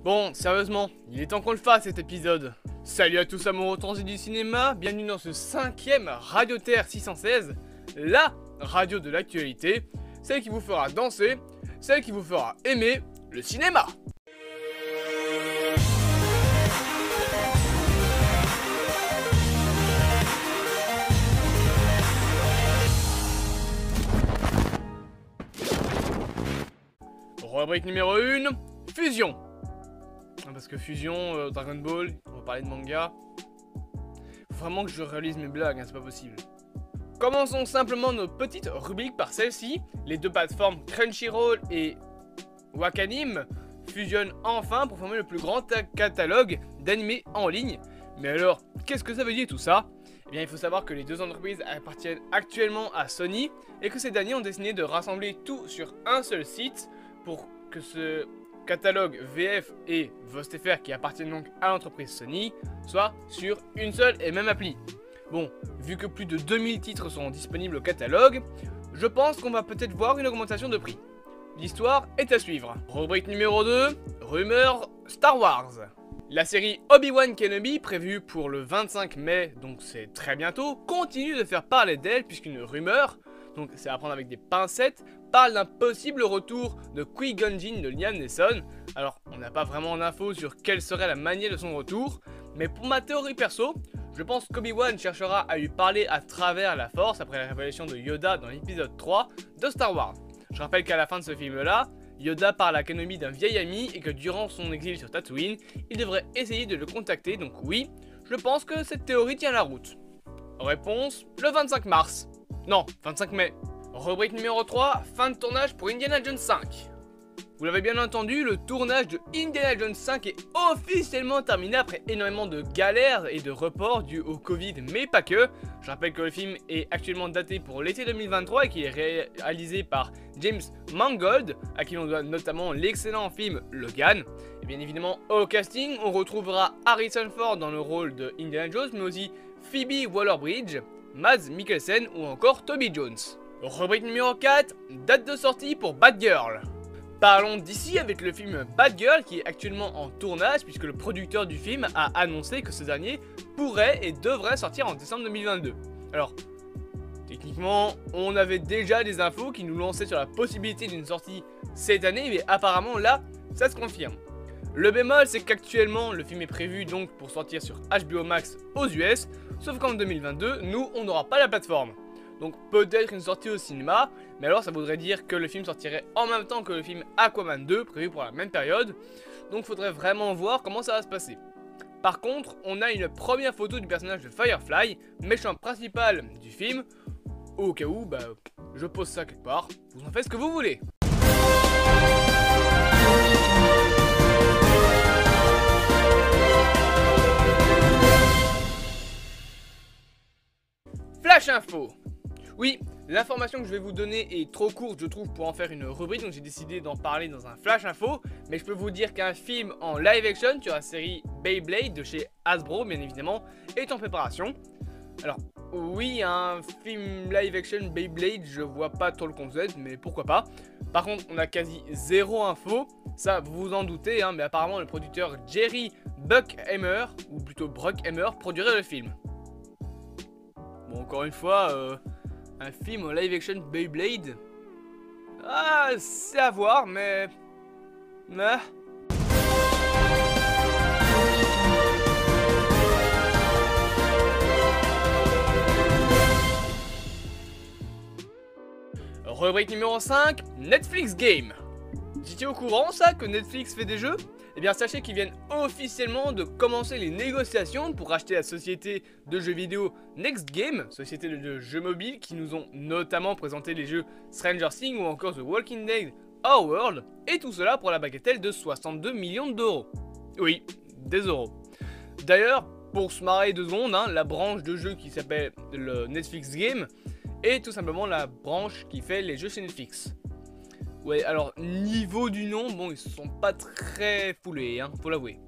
Bon, sérieusement, il est temps qu'on le fasse cet épisode. Salut à tous amoureux transis du cinéma, bienvenue dans ce 5e Radio Terre 616, la radio de l'actualité, celle qui vous fera danser, celle qui vous fera aimer le cinéma. Rubrique numéro 1, Fusion. Parce que Fusion, Dragon Ball, on va parler de manga. Faut vraiment que je réalise mes blagues, hein, c'est pas possible. Commençons simplement nos petites rubriques par celle-ci. Les deux plateformes Crunchyroll et Wakanim fusionnent enfin pour former le plus grand catalogue d'animés en ligne. Mais alors, qu'est-ce que ça veut dire tout ça? Eh bien, il faut savoir que les deux entreprises appartiennent actuellement à Sony et que ces derniers ont décidé de rassembler tout sur un seul site pour que ce catalogue VF et VostFR qui appartiennent donc à l'entreprise Sony soit sur une seule et même appli. Bon, vu que plus de 2000 titres sont disponibles au catalogue, je pense qu'on va peut-être voir une augmentation de prix. L'histoire est à suivre. Rubrique numéro 2, rumeurs Star Wars. La série Obi-Wan Kenobi, prévue pour le 25 mai, donc c'est très bientôt, continue de faire parler d'elle puisqu'une rumeur, donc c'est à prendre avec des pincettes, parle d'un possible retour de Qui-Gon Jinn de Liam Neeson. Alors, on n'a pas vraiment d'infos sur quelle serait la manière de son retour, mais pour ma théorie perso, je pense qu'Obi-Wan cherchera à lui parler à travers la Force après la révélation de Yoda dans l'épisode 3 de Star Wars. Je rappelle qu'à la fin de ce film-là, Yoda parle à Kenobi d'un vieil ami et que durant son exil sur Tatooine, il devrait essayer de le contacter, donc oui, je pense que cette théorie tient la route. Réponse, le 25 mars. Non, 25 mai. Rubrique numéro 3, fin de tournage pour Indiana Jones 5. Vous l'avez bien entendu, le tournage de Indiana Jones 5 est officiellement terminé après énormément de galères et de reports dus au Covid, mais pas que. Je rappelle que le film est actuellement daté pour l'été 2023 et qu'il est réalisé par James Mangold, à qui l'on doit notamment l'excellent film Logan. Et bien évidemment, au casting, on retrouvera Harrison Ford dans le rôle de Indiana Jones, mais aussi Phoebe Waller-Bridge, Mads Mikkelsen ou encore Toby Jones. Rubrique numéro 4, date de sortie pour Bad Girl. Parlons d'ici avec le film Bad Girl qui est actuellement en tournage puisque le producteur du film a annoncé que ce dernier pourrait et devrait sortir en décembre 2022. Alors, techniquement, on avait déjà des infos qui nous lançaient sur la possibilité d'une sortie cette année, mais apparemment là, ça se confirme. Le bémol, c'est qu'actuellement, le film est prévu donc pour sortir sur HBO Max aux US, sauf qu'en 2022, nous, on n'aura pas la plateforme. Donc peut-être une sortie au cinéma, mais alors ça voudrait dire que le film sortirait en même temps que le film Aquaman 2, prévu pour la même période. Donc faudrait vraiment voir comment ça va se passer. Par contre, on a une première photo du personnage de Firefly, méchant principal du film. Au cas où, je pose ça quelque part, vous en faites ce que vous voulez. Flash Info. Oui, l'information que je vais vous donner est trop courte je trouve pour en faire une rubrique, donc j'ai décidé d'en parler dans un flash info. Mais je peux vous dire qu'un film en live action sur la série Beyblade de chez Hasbro bien évidemment est en préparation. Alors oui, un film live action Beyblade, je vois pas trop le concept, mais pourquoi pas. Par contre on a quasi zéro info, ça vous vous en doutez, hein, mais apparemment le producteur Jerry Bruckheimer, ou plutôt Bruckheimer, produirait le film. Bon, encore une fois, un film en live action Beyblade, ah, c'est à voir, mais... Rubrique numéro 5, Netflix Game. Vous étiez au courant ça, que Netflix fait des jeux? Eh bien sachez qu'ils viennent officiellement de commencer les négociations pour acheter la société de jeux vidéo Next Game, société de jeux mobiles qui nous ont notamment présenté les jeux Stranger Things ou encore The Walking Dead Our World, et tout cela pour la bagatelle de 62 millions d'euros. Oui, des euros. D'ailleurs, pour se marrer 2 secondes, hein, la branche de jeux qui s'appelle le Netflix Game est tout simplement la branche qui fait les jeux chez Netflix. Ouais, alors, niveau du nom, bon, ils se sont pas très foulés, hein, faut l'avouer.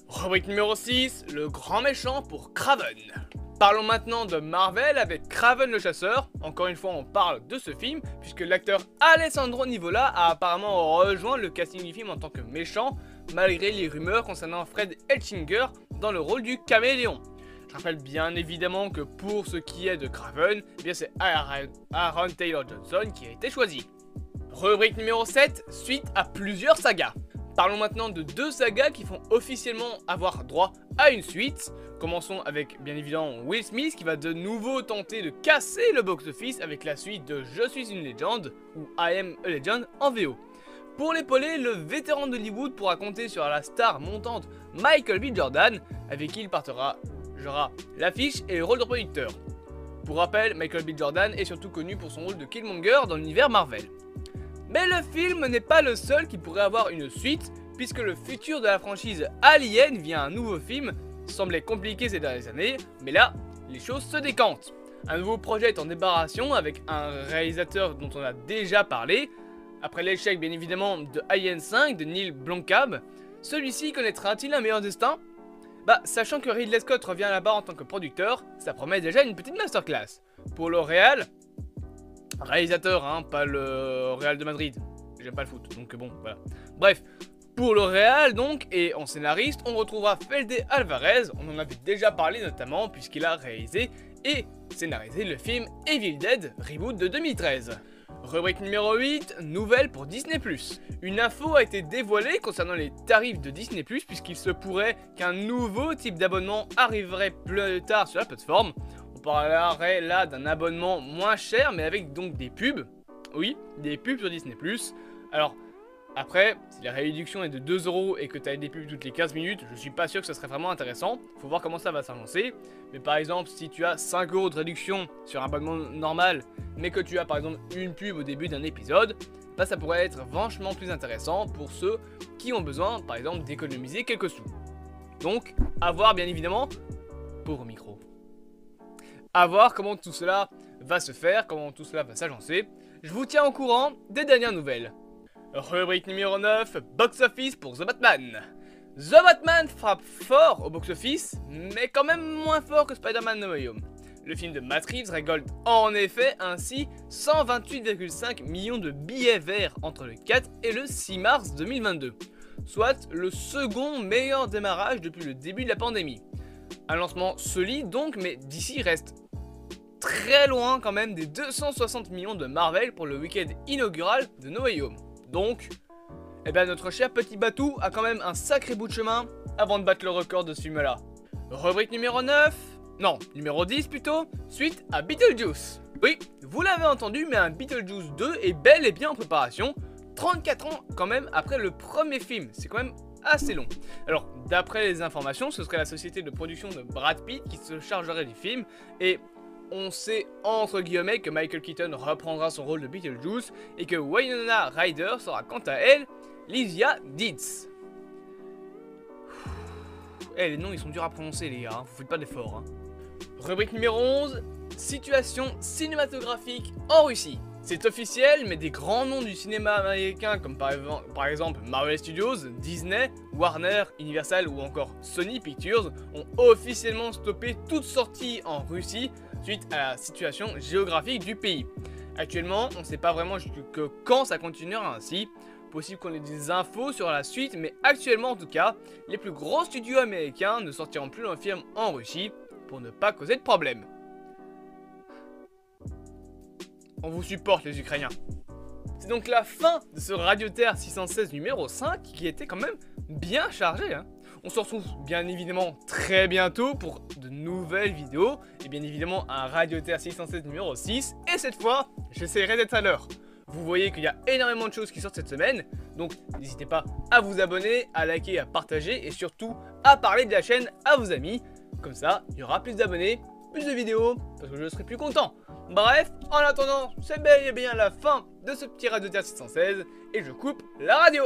Rubrique numéro 6, le grand méchant pour Kraven. Parlons maintenant de Marvel avec Kraven le chasseur. Encore une fois, on parle de ce film, puisque l'acteur Alessandro Nivola a apparemment rejoint le casting du film en tant que méchant, malgré les rumeurs concernant Fred Elchinger dans le rôle du caméléon. Je rappelle bien évidemment que pour ce qui est de Kraven, eh bien c'est Aaron Taylor Johnson qui a été choisi. Rubrique numéro 7, suite à plusieurs sagas. Parlons maintenant de 2 sagas qui font officiellement avoir droit à une suite. Commençons avec bien évidemment Will Smith qui va de nouveau tenter de casser le box-office avec la suite de Je suis une légende ou I am a legend en VO. Pour l'épauler, le vétéran d'Hollywood pourra compter sur la star montante Michael B. Jordan avec qui il partagera l'affiche et le rôle de producteur. Pour rappel, Michael B. Jordan est surtout connu pour son rôle de Killmonger dans l'univers Marvel. Mais le film n'est pas le seul qui pourrait avoir une suite, puisque le futur de la franchise Alien via un nouveau film semblait compliqué ces dernières années, mais là, les choses se décantent. Un nouveau projet est en débarration avec un réalisateur dont on a déjà parlé. Après l'échec bien évidemment de Alien 5 de Neil Blomkamp, celui-ci connaîtra-t-il un meilleur destin? Sachant que Ridley Scott revient là-bas en tant que producteur, ça promet déjà une petite masterclass. Pour le réalisateur, hein, pas le Real de Madrid. J'aime pas le foot, donc bon, voilà. Bref, pour le Real donc, et en scénariste, on retrouvera Fede Alvarez, on en avait déjà parlé notamment, puisqu'il a réalisé et scénarisé le film Evil Dead Reboot de 2013. Rubrique numéro 8, nouvelle pour Disney+. Une info a été dévoilée concernant les tarifs de Disney+, puisqu'il se pourrait qu'un nouveau type d'abonnement arriverait plus tard sur la plateforme. On parlerait là d'un abonnement moins cher, mais avec donc des pubs. Oui, des pubs sur Disney+. Alors, après, si la réduction est de 2€ et que tu as des pubs toutes les 15 minutes, je suis pas sûr que ce serait vraiment intéressant. Faut voir comment ça va s'annoncer. Mais par exemple, si tu as 5€ de réduction sur un abonnement normal, mais que tu as par exemple une pub au début d'un épisode, ça pourrait être vachement plus intéressant pour ceux qui ont besoin, par exemple, d'économiser quelques sous. Donc, à voir bien évidemment, pauvre micro. À voir comment tout cela va se faire, comment tout cela va s'agencer. Je vous tiens au courant des dernières nouvelles. Rubrique numéro 9, box office pour The Batman. The Batman frappe fort au box office, mais quand même moins fort que Spider-Man No Way Home. Le film de Matt Reeves récolte en effet ainsi 128,5 millions de billets verts entre le 4 et le 6 mars 2022, soit le second meilleur démarrage depuis le début de la pandémie. Un lancement solide donc, mais DC reste très loin quand même des 260 millions de Marvel pour le week-end inaugural de No Way Home. Donc, notre cher petit Batou a quand même un sacré bout de chemin avant de battre le record de ce film-là. Rubrique numéro 9, non, numéro 10 plutôt, suite à Beetlejuice. Oui, vous l'avez entendu, mais un Beetlejuice 2 est bel et bien en préparation, 34 ans quand même après le premier film, c'est quand même assez long. Alors, d'après les informations, ce serait la société de production de Brad Pitt qui se chargerait du film, et on sait entre guillemets que Michael Keaton reprendra son rôle de Beetlejuice et que Winona Ryder sera quant à elle Lysia Deetz. Les noms ils sont durs à prononcer les gars, hein, vous faites pas d'efforts. Hein. Rubrique numéro 11, situation cinématographique en Russie. C'est officiel, mais des grands noms du cinéma américain comme par exemple Marvel Studios, Disney, Warner, Universal ou encore Sony Pictures ont officiellement stoppé toute sortie en Russie suite à la situation géographique du pays. Actuellement, on ne sait pas vraiment que quand ça continuera ainsi. Possible qu'on ait des infos sur la suite, mais actuellement en tout cas, les plus gros studios américains ne sortiront plus leurs films en Russie pour ne pas causer de problème. On vous supporte les Ukrainiens. C'est donc la fin de ce Radio Terre 616 numéro 5 qui était quand même bien chargé. Hein. On se retrouve bien évidemment très bientôt pour de nouvelles vidéos et bien évidemment un Radio Terre 616 numéro 6 et cette fois j'essaierai d'être à l'heure. Vous voyez qu'il y a énormément de choses qui sortent cette semaine, donc n'hésitez pas à vous abonner, à liker, à partager et surtout à parler de la chaîne à vos amis. Comme ça, il y aura plus d'abonnés, plus de vidéos, parce que je serai plus content. Bref, en attendant, c'est bel et bien la fin de ce petit Radio Terre 616 et je coupe la radio.